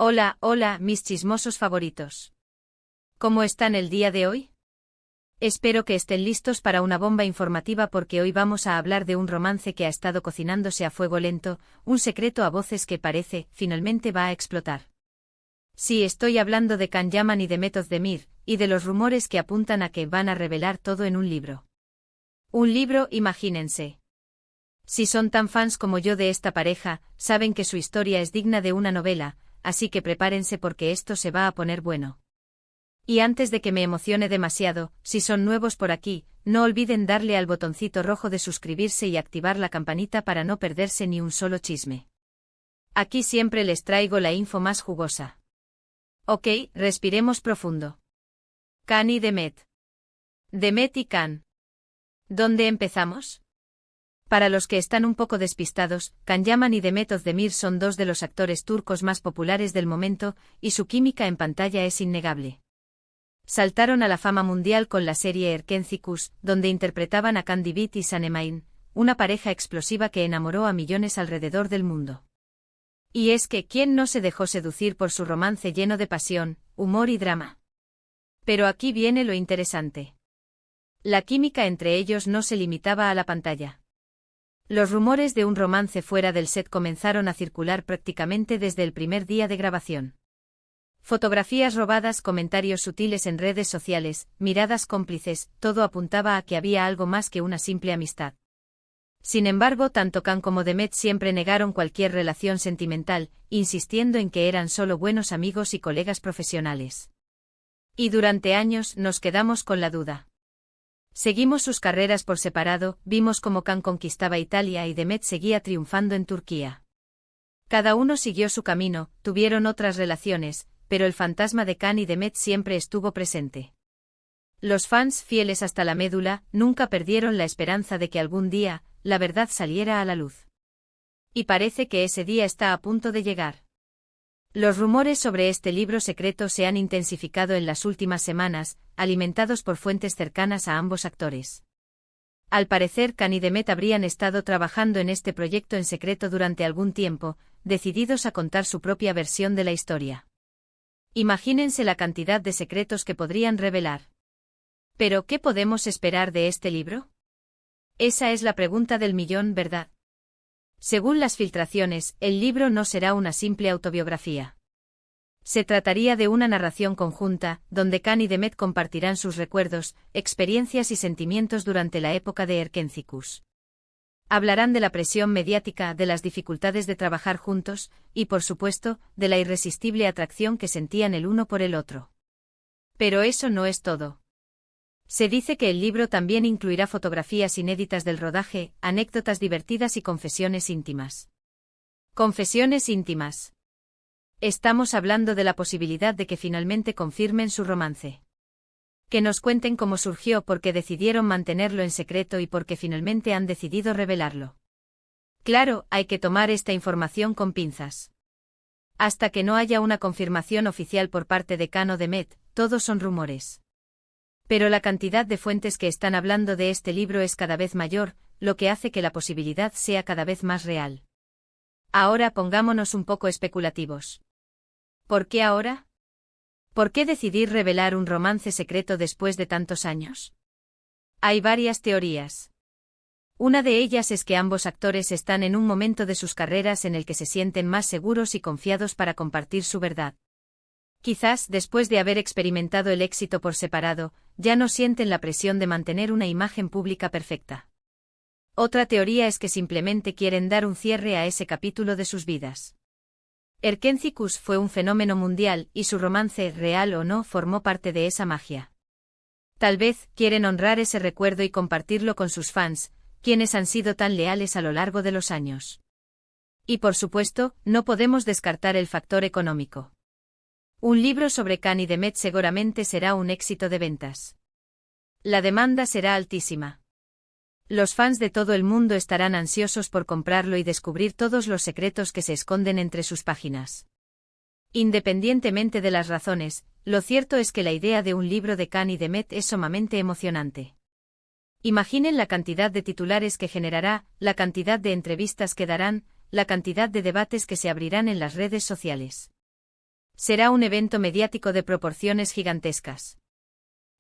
Hola, hola, mis chismosos favoritos. ¿Cómo están el día de hoy? Espero que estén listos para una bomba informativa porque hoy vamos a hablar de un romance que ha estado cocinándose a fuego lento, un secreto a voces que parece, finalmente va a explotar. Sí, estoy hablando de Can Yaman y de Meth Özdemir, y de los rumores que apuntan a que van a revelar todo en un libro. Un libro, imagínense. Si son tan fans como yo de esta pareja, saben que su historia es digna de una novela, así que prepárense porque esto se va a poner bueno. Y antes de que me emocione demasiado, si son nuevos por aquí, no olviden darle al botoncito rojo de suscribirse y activar la campanita para no perderse ni un solo chisme. Aquí siempre les traigo la info más jugosa. Ok, respiremos profundo. Can y Demet. Demet y Can. ¿Dónde empezamos? Para los que están un poco despistados, Can Yaman y Demet Özdemir son dos de los actores turcos más populares del momento, y su química en pantalla es innegable. Saltaron a la fama mundial con la serie Erkencikus, donde interpretaban a Can Divit y Sanem, una pareja explosiva que enamoró a millones alrededor del mundo. Y es que, ¿quién no se dejó seducir por su romance lleno de pasión, humor y drama? Pero aquí viene lo interesante. La química entre ellos no se limitaba a la pantalla. Los rumores de un romance fuera del set comenzaron a circular prácticamente desde el primer día de grabación. Fotografías robadas, comentarios sutiles en redes sociales, miradas cómplices, todo apuntaba a que había algo más que una simple amistad. Sin embargo, tanto Can como Demet siempre negaron cualquier relación sentimental, insistiendo en que eran solo buenos amigos y colegas profesionales. Y durante años nos quedamos con la duda. Seguimos sus carreras por separado, vimos cómo Can conquistaba Italia y Demet seguía triunfando en Turquía. Cada uno siguió su camino, tuvieron otras relaciones, pero el fantasma de Can y Demet siempre estuvo presente. Los fans, fieles hasta la médula, nunca perdieron la esperanza de que algún día, la verdad saliera a la luz. Y parece que ese día está a punto de llegar. Los rumores sobre este libro secreto se han intensificado en las últimas semanas, alimentados por fuentes cercanas a ambos actores. Al parecer, Can y Demet habrían estado trabajando en este proyecto en secreto durante algún tiempo, decididos a contar su propia versión de la historia. Imagínense la cantidad de secretos que podrían revelar. ¿Pero qué podemos esperar de este libro? Esa es la pregunta del millón, ¿verdad? Según las filtraciones, el libro no será una simple autobiografía. Se trataría de una narración conjunta, donde Can y Demet compartirán sus recuerdos, experiencias y sentimientos durante la época de Erkencikus. Hablarán de la presión mediática, de las dificultades de trabajar juntos, y por supuesto, de la irresistible atracción que sentían el uno por el otro. Pero eso no es todo. Se dice que el libro también incluirá fotografías inéditas del rodaje, anécdotas divertidas y confesiones íntimas. Confesiones íntimas. Estamos hablando de la posibilidad de que finalmente confirmen su romance. Que nos cuenten cómo surgió, por qué decidieron mantenerlo en secreto y por qué finalmente han decidido revelarlo. Claro, hay que tomar esta información con pinzas. Hasta que no haya una confirmación oficial por parte de Can o Demet, todos son rumores. Pero la cantidad de fuentes que están hablando de este libro es cada vez mayor, lo que hace que la posibilidad sea cada vez más real. Ahora pongámonos un poco especulativos. ¿Por qué ahora? ¿Por qué decidir revelar un romance secreto después de tantos años? Hay varias teorías. Una de ellas es que ambos actores están en un momento de sus carreras en el que se sienten más seguros y confiados para compartir su verdad. Quizás, después de haber experimentado el éxito por separado, ya no sienten la presión de mantener una imagen pública perfecta. Otra teoría es que simplemente quieren dar un cierre a ese capítulo de sus vidas. Erkencikus fue un fenómeno mundial, y su romance, real o no, formó parte de esa magia. Tal vez, quieren honrar ese recuerdo y compartirlo con sus fans, quienes han sido tan leales a lo largo de los años. Y por supuesto, no podemos descartar el factor económico. Un libro sobre Can y Demet seguramente será un éxito de ventas. La demanda será altísima. Los fans de todo el mundo estarán ansiosos por comprarlo y descubrir todos los secretos que se esconden entre sus páginas. Independientemente de las razones, lo cierto es que la idea de un libro de Can y Demet es sumamente emocionante. Imaginen la cantidad de titulares que generará, la cantidad de entrevistas que darán, la cantidad de debates que se abrirán en las redes sociales. Será un evento mediático de proporciones gigantescas.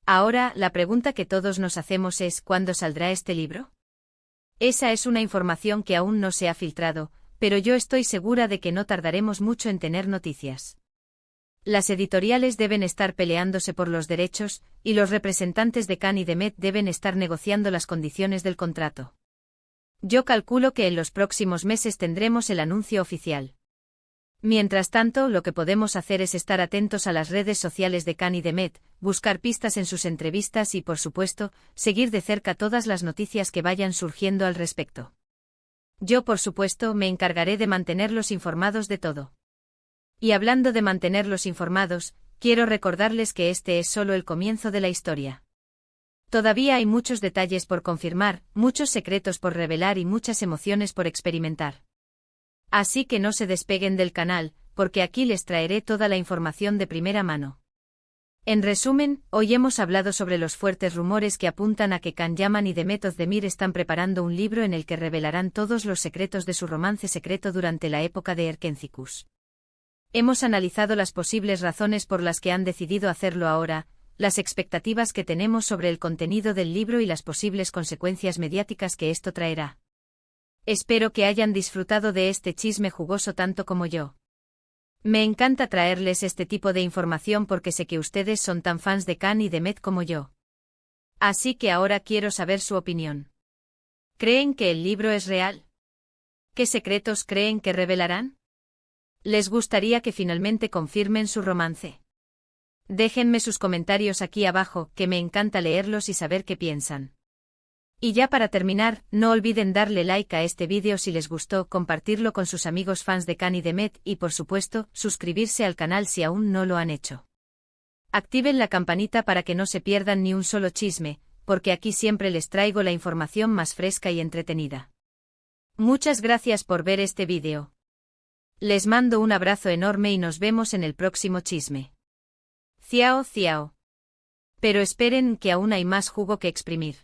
Ahora, la pregunta que todos nos hacemos es, ¿cuándo saldrá este libro? Esa es una información que aún no se ha filtrado, pero yo estoy segura de que no tardaremos mucho en tener noticias. Las editoriales deben estar peleándose por los derechos, y los representantes de Can y de Met deben estar negociando las condiciones del contrato. Yo calculo que en los próximos meses tendremos el anuncio oficial. Mientras tanto, lo que podemos hacer es estar atentos a las redes sociales de Can y de Met, buscar pistas en sus entrevistas y, por supuesto, seguir de cerca todas las noticias que vayan surgiendo al respecto. Yo, por supuesto, me encargaré de mantenerlos informados de todo. Y hablando de mantenerlos informados, quiero recordarles que este es solo el comienzo de la historia. Todavía hay muchos detalles por confirmar, muchos secretos por revelar y muchas emociones por experimentar. Así que no se despeguen del canal, porque aquí les traeré toda la información de primera mano. En resumen, hoy hemos hablado sobre los fuertes rumores que apuntan a que Can Yaman y Demet Özdemir están preparando un libro en el que revelarán todos los secretos de su romance secreto durante la época de Erkenci-Kuş. Hemos analizado las posibles razones por las que han decidido hacerlo ahora, las expectativas que tenemos sobre el contenido del libro y las posibles consecuencias mediáticas que esto traerá. Espero que hayan disfrutado de este chisme jugoso tanto como yo. Me encanta traerles este tipo de información porque sé que ustedes son tan fans de Can y de Met como yo. Así que ahora quiero saber su opinión. ¿Creen que el libro es real? ¿Qué secretos creen que revelarán? ¿Les gustaría que finalmente confirmen su romance? Déjenme sus comentarios aquí abajo, que me encanta leerlos y saber qué piensan. Y ya para terminar, no olviden darle like a este vídeo si les gustó, compartirlo con sus amigos fans de Can y de Met y por supuesto, suscribirse al canal si aún no lo han hecho. Activen la campanita para que no se pierdan ni un solo chisme, porque aquí siempre les traigo la información más fresca y entretenida. Muchas gracias por ver este vídeo. Les mando un abrazo enorme y nos vemos en el próximo chisme. Ciao, ciao. Pero esperen que aún hay más jugo que exprimir.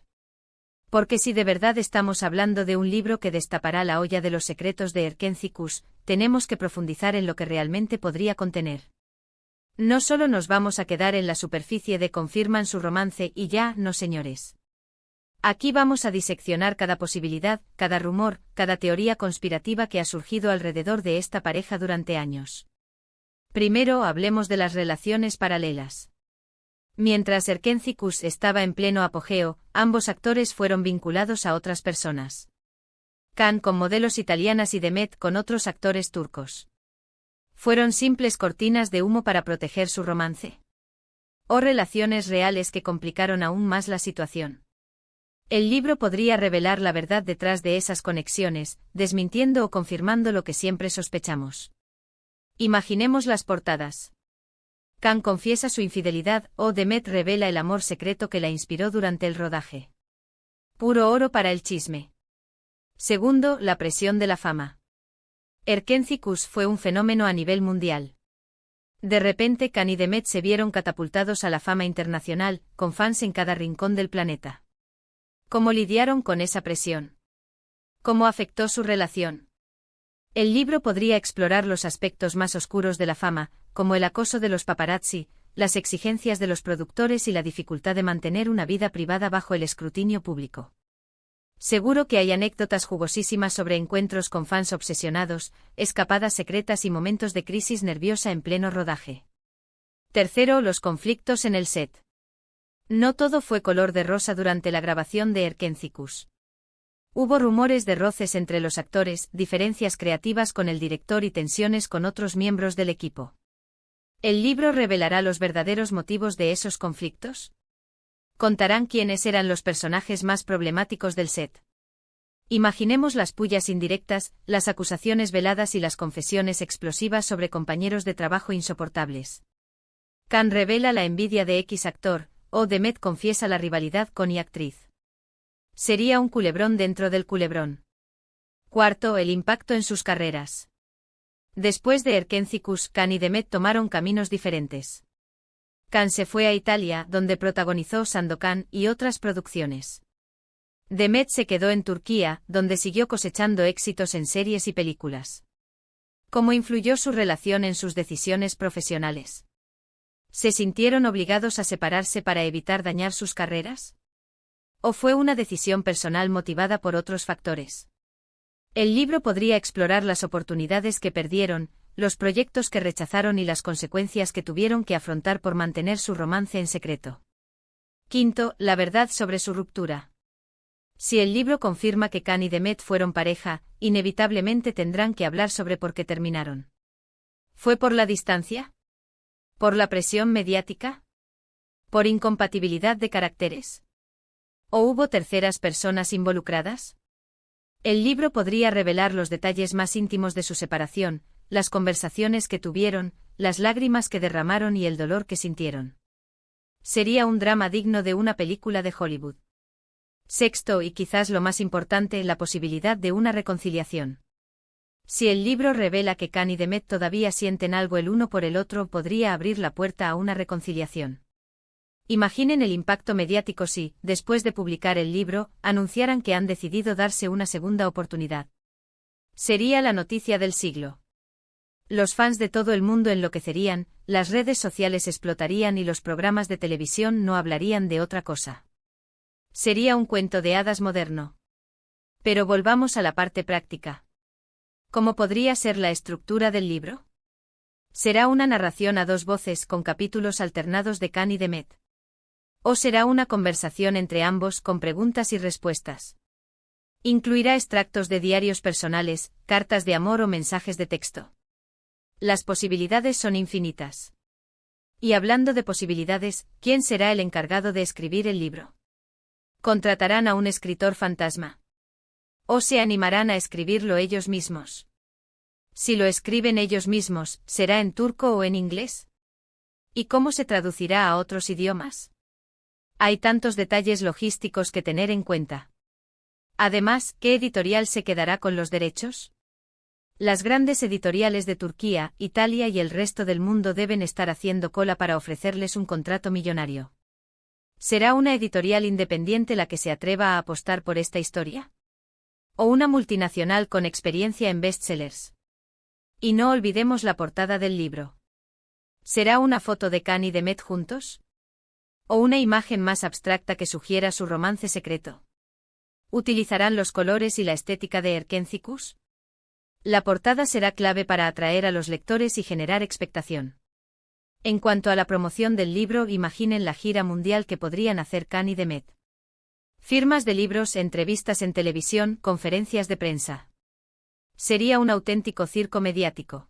Porque si de verdad estamos hablando de un libro que destapará la olla de los secretos de Erkenci-Kuş, tenemos que profundizar en lo que realmente podría contener. No solo nos vamos a quedar en la superficie de confirman su romance y ya, no señores. Aquí vamos a diseccionar cada posibilidad, cada rumor, cada teoría conspirativa que ha surgido alrededor de esta pareja durante años. Primero hablemos de las relaciones paralelas. Mientras Erkenci-Kuş estaba en pleno apogeo, ambos actores fueron vinculados a otras personas. Can con modelos italianas y Demet con otros actores turcos. ¿Fueron simples cortinas de humo para proteger su romance? ¿O relaciones reales que complicaron aún más la situación? El libro podría revelar la verdad detrás de esas conexiones, desmintiendo o confirmando lo que siempre sospechamos. Imaginemos las portadas. Can confiesa su infidelidad o Demet revela el amor secreto que la inspiró durante el rodaje. Puro oro para el chisme. Segundo, la presión de la fama. Erkenci-Kuş fue un fenómeno a nivel mundial. De repente Can y Demet se vieron catapultados a la fama internacional, con fans en cada rincón del planeta. ¿Cómo lidiaron con esa presión? ¿Cómo afectó su relación? El libro podría explorar los aspectos más oscuros de la fama, como el acoso de los paparazzi, las exigencias de los productores y la dificultad de mantener una vida privada bajo el escrutinio público. Seguro que hay anécdotas jugosísimas sobre encuentros con fans obsesionados, escapadas secretas y momentos de crisis nerviosa en pleno rodaje. Tercero, los conflictos en el set. No todo fue color de rosa durante la grabación de Erkenci-Kuş. Hubo rumores de roces entre los actores, diferencias creativas con el director y tensiones con otros miembros del equipo. ¿El libro revelará los verdaderos motivos de esos conflictos? ¿Contarán quiénes eran los personajes más problemáticos del set? Imaginemos las pullas indirectas, las acusaciones veladas y las confesiones explosivas sobre compañeros de trabajo insoportables. Can revela la envidia de X actor, o Demet confiesa la rivalidad con Y actriz. Sería un culebrón dentro del culebrón. Cuarto, el impacto en sus carreras. Después de Erkenci-Kuş, Can y Demet tomaron caminos diferentes. Can se fue a Italia, donde protagonizó Sandokan y otras producciones. Demet se quedó en Turquía, donde siguió cosechando éxitos en series y películas. ¿Cómo influyó su relación en sus decisiones profesionales? ¿Se sintieron obligados a separarse para evitar dañar sus carreras? ¿O fue una decisión personal motivada por otros factores? El libro podría explorar las oportunidades que perdieron, los proyectos que rechazaron y las consecuencias que tuvieron que afrontar por mantener su romance en secreto. Quinto, la verdad sobre su ruptura. Si el libro confirma que Khan y Demet fueron pareja, inevitablemente tendrán que hablar sobre por qué terminaron. ¿Fue por la distancia? ¿Por la presión mediática? ¿Por incompatibilidad de caracteres? ¿O hubo terceras personas involucradas? El libro podría revelar los detalles más íntimos de su separación, las conversaciones que tuvieron, las lágrimas que derramaron y el dolor que sintieron. Sería un drama digno de una película de Hollywood. Sexto y quizás lo más importante, la posibilidad de una reconciliación. Si el libro revela que Khan y Demet todavía sienten algo el uno por el otro, podría abrir la puerta a una reconciliación. Imaginen el impacto mediático si, después de publicar el libro, anunciaran que han decidido darse una segunda oportunidad. Sería la noticia del siglo. Los fans de todo el mundo enloquecerían, las redes sociales explotarían y los programas de televisión no hablarían de otra cosa. Sería un cuento de hadas moderno. Pero volvamos a la parte práctica. ¿Cómo podría ser la estructura del libro? ¿Será una narración a dos voces con capítulos alternados de Khan y Demet? ¿O será una conversación entre ambos con preguntas y respuestas? ¿Incluirá extractos de diarios personales, cartas de amor o mensajes de texto? Las posibilidades son infinitas. Y hablando de posibilidades, ¿quién será el encargado de escribir el libro? ¿Contratarán a un escritor fantasma? ¿O se animarán a escribirlo ellos mismos? Si lo escriben ellos mismos, ¿será en turco o en inglés? ¿Y cómo se traducirá a otros idiomas? Hay tantos detalles logísticos que tener en cuenta. Además, ¿qué editorial se quedará con los derechos? Las grandes editoriales de Turquía, Italia y el resto del mundo deben estar haciendo cola para ofrecerles un contrato millonario. ¿Será una editorial independiente la que se atreva a apostar por esta historia? ¿O una multinacional con experiencia en bestsellers? Y no olvidemos la portada del libro. ¿Será una foto de Khan y Demet juntos? ¿O una imagen más abstracta que sugiera su romance secreto? ¿Utilizarán los colores y la estética de Erkencikus? La portada será clave para atraer a los lectores y generar expectación. En cuanto a la promoción del libro, imaginen la gira mundial que podrían hacer Khan y Demet. Firmas de libros, entrevistas en televisión, conferencias de prensa. Sería un auténtico circo mediático.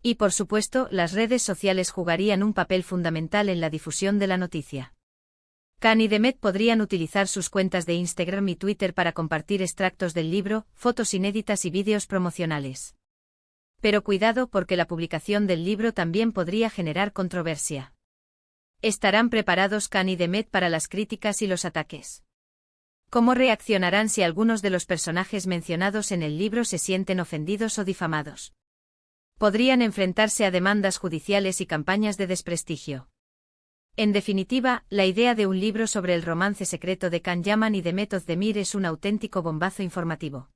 Y por supuesto, las redes sociales jugarían un papel fundamental en la difusión de la noticia. Khan y Demet podrían utilizar sus cuentas de Instagram y Twitter para compartir extractos del libro, fotos inéditas y vídeos promocionales. Pero cuidado, porque la publicación del libro también podría generar controversia. ¿Estarán preparados Khan y Demet para las críticas y los ataques? ¿Cómo reaccionarán si algunos de los personajes mencionados en el libro se sienten ofendidos o difamados? Podrían enfrentarse a demandas judiciales y campañas de desprestigio. En definitiva, la idea de un libro sobre el romance secreto de Khan Yaman y Demet Özdemir es un auténtico bombazo informativo.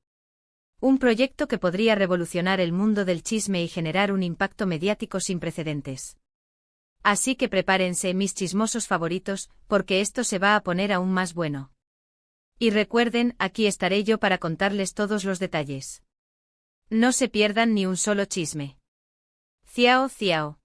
Un proyecto que podría revolucionar el mundo del chisme y generar un impacto mediático sin precedentes. Así que prepárense, mis chismosos favoritos, porque esto se va a poner aún más bueno. Y recuerden, aquí estaré yo para contarles todos los detalles. No se pierdan ni un solo chisme. Ciao, ciao.